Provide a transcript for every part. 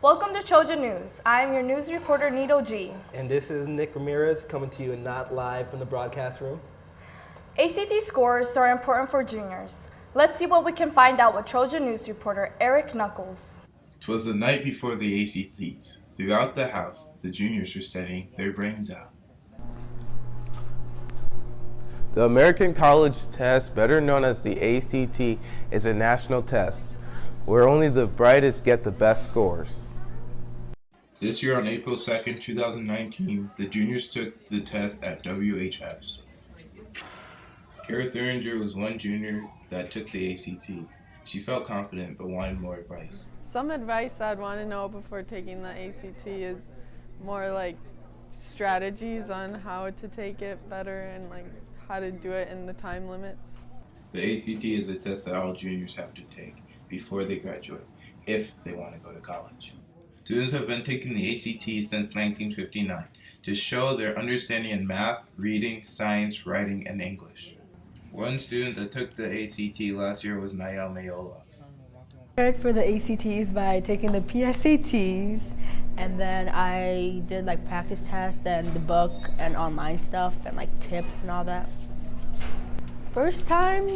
Welcome to Trojan News. I am your news reporter, Nito G. And this is Nick Ramirez coming to you not live from the broadcast room. ACT scores are important for juniors. Let's see what we can find out with Trojan News reporter Eric Knuckles. 'Twas the night before the ACTs. Throughout the house, the juniors were studying their brains out. The American College Test, better known as the ACT, is a national test where only the brightest get the best scores. This year on April 2nd, 2019, the juniors took the test at WHS. Kara Thuringer was one junior that took the ACT. She felt confident but wanted more advice. Some advice I'd want to know before taking the ACT is more like strategies on how to take it better and like how to do it in the time limits. The ACT is a test that all juniors have to take before they graduate, if they want to go to college. Students have been taking the ACT since 1959 to show their understanding in math, reading, science, writing, and English. One student that took the ACT last year was Nayel Mayola. I prepared for the ACTs by taking the PSATs, and then I did like practice tests and the book and online stuff and like tips and all that. First time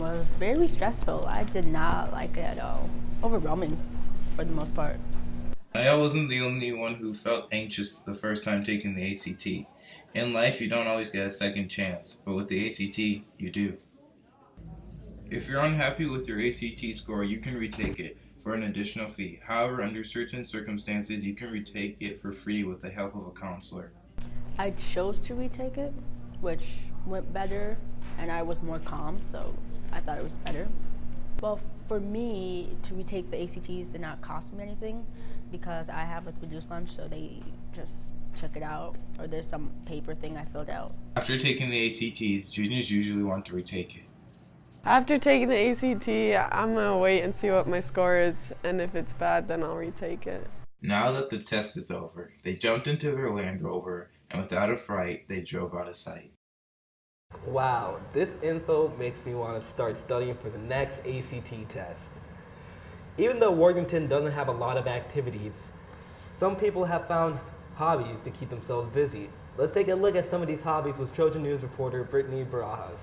was very stressful. I did not like it at all. Overwhelming for the most part. Nayel wasn't the only one who felt anxious the first time taking the ACT. In life, you don't always get a second chance, but with the ACT, you do. If you're unhappy with your ACT score, you can retake it for an additional fee. However, under certain circumstances, you can retake it for free with the help of a counselor. I chose to retake it, which went better, and I was more calm, so I thought it was better. Well, for me, to retake the ACTs did not cost me anything because I have like reduced lunch, so they just took it out, or there's some paper thing I filled out. After taking the ACTs, juniors usually want to retake it. After taking the ACT, I'm going to wait and see what my score is, and if it's bad, then I'll retake it. Now that the test is over, they jumped into their Land Rover, and without a fright, they drove out of sight. Wow, this info makes me want to start studying for the next ACT test. Even though Worthington doesn't have a lot of activities, some people have found hobbies to keep themselves busy. Let's take a look at some of these hobbies with Trojan News reporter Brittany Barajas.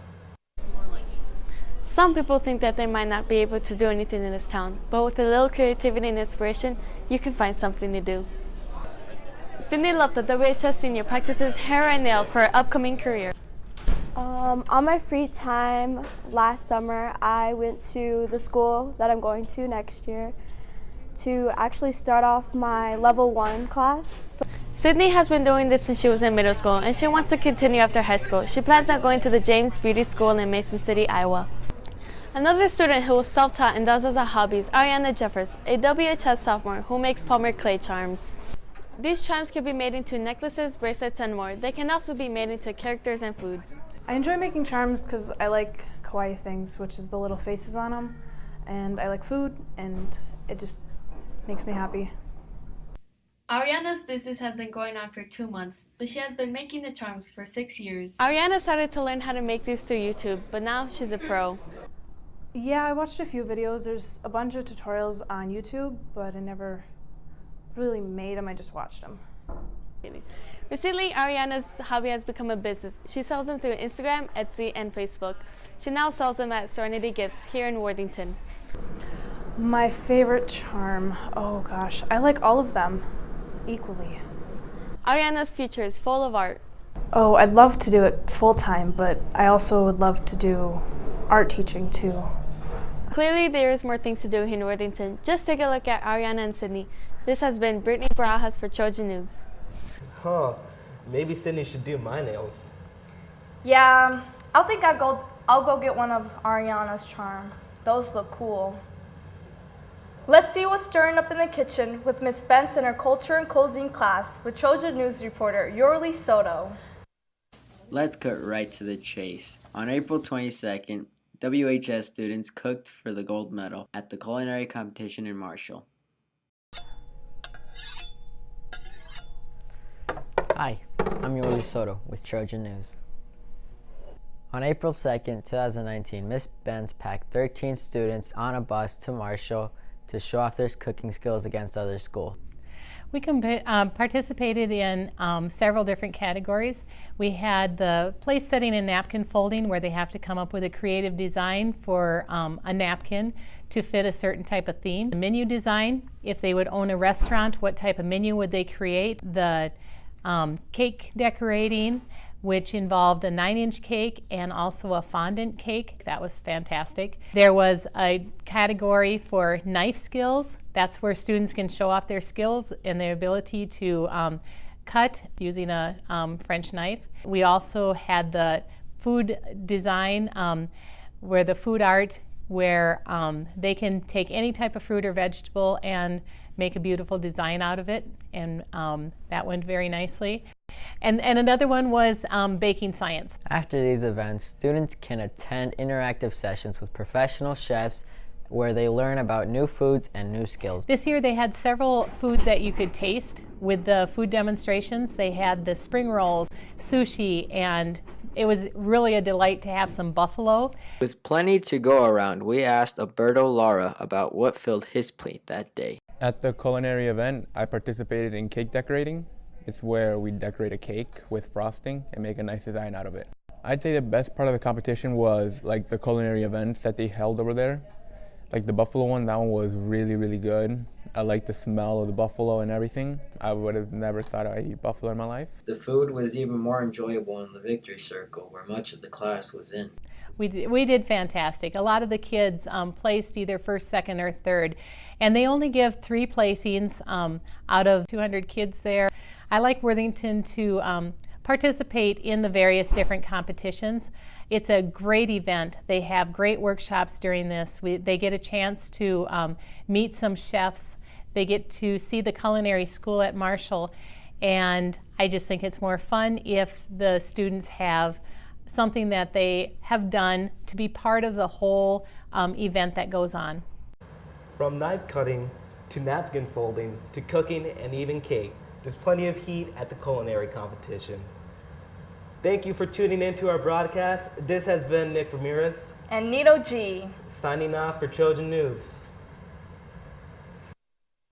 Some people think that they might not be able to do anything in this town, but with a little creativity and inspiration, you can find something to do. Sydney Love, the WHS senior, practices hair and nails for her upcoming career. On my free time last summer, I went to the school that I'm going to next year to actually start off my level 1 class. Sydney has been doing this since she was in middle school, and she wants to continue after high school. She plans on going to the James Beauty School in Mason City, Iowa. Another student who was self-taught and does as a hobby is Ariana Jeffers, a WHS sophomore who makes Palmer clay charms. These charms can be made into necklaces, bracelets, and more. They can also be made into characters and food. I enjoy making charms because I like kawaii things, which is the little faces on them, and I like food, and it just makes me happy. Ariana's business has been going on for 2 months, but she has been making the charms for 6 years. Ariana started to learn how to make these through YouTube, but now she's a pro. Yeah, I watched a few videos. There's a bunch of tutorials on YouTube, but I never really made them, I just watched them. Recently, Ariana's hobby has become a business. She sells them through Instagram, Etsy, and Facebook. She now sells them at Serenity Gifts here in Worthington. My favorite charm, oh gosh, I like all of them equally. Ariana's future is full of art. Oh, I'd love to do it full-time, but I also would love to do art teaching too. Clearly, there is more things to do here in Worthington. Just take a look at Ariana and Sydney. This has been Brittany Barajas for Trojan News. Huh, maybe Sydney should do my nails. Yeah, I'll go get one of Ariana's charm. Those look cool. Let's see what's stirring up in the kitchen with Miss Spence in her culture and closing class with Trojan News reporter Yorli Soto. Let's cut right to the chase. On April 22nd, WHS students cooked for the gold medal at the culinary competition in Marshall. Hi, I'm Yorli Soto with Trojan News. On April 2nd, 2019, Miss Benz packed 13 students on a bus to Marshall to show off their cooking skills against other schools. We participated in several different categories. We had the place setting and napkin folding, where they have to come up with a creative design for a napkin to fit a certain type of theme. The menu design, if they would own a restaurant, what type of menu would they create? The cake decorating, which involved a 9-inch cake and also a fondant cake. That was fantastic. There was a category for knife skills. That's where students can show off their skills and their ability to cut using a French knife. We also had the food design, where the food art, where they can take any type of fruit or vegetable and make a beautiful design out of it, and that went very nicely. And another one was baking science. After these events, students can attend interactive sessions with professional chefs where they learn about new foods and new skills. This year they had several foods that you could taste with the food demonstrations. They had the spring rolls, sushi, and it was really a delight to have some buffalo. With plenty to go around, we asked Alberto Lara about what filled his plate that day. At the culinary event, I participated in cake decorating. It's where we decorate a cake with frosting and make a nice design out of it. I'd say the best part of the competition was like the culinary events that they held over there. Like the buffalo one, that one was really, really good. I like the smell of the buffalo and everything. I would have never thought I'd eat buffalo in my life. The food was even more enjoyable in the victory circle, where much of the class was in. We did fantastic. A lot of the kids placed either first, second, or third, and they only give 3 placings out of 200 kids there. I like Worthington to participate in the various different competitions. It's a great event. They have great workshops during this. They get a chance to meet some chefs. They get to see the culinary school at Marshall, and I just think it's more fun if the students have something that they have done to be part of the whole event that goes on. From knife cutting to napkin folding to cooking and even cake, there's plenty of heat at the culinary competition. Thank you for tuning in to our broadcast. This has been Nick Ramirez and Nito G. signing off for Trojan News.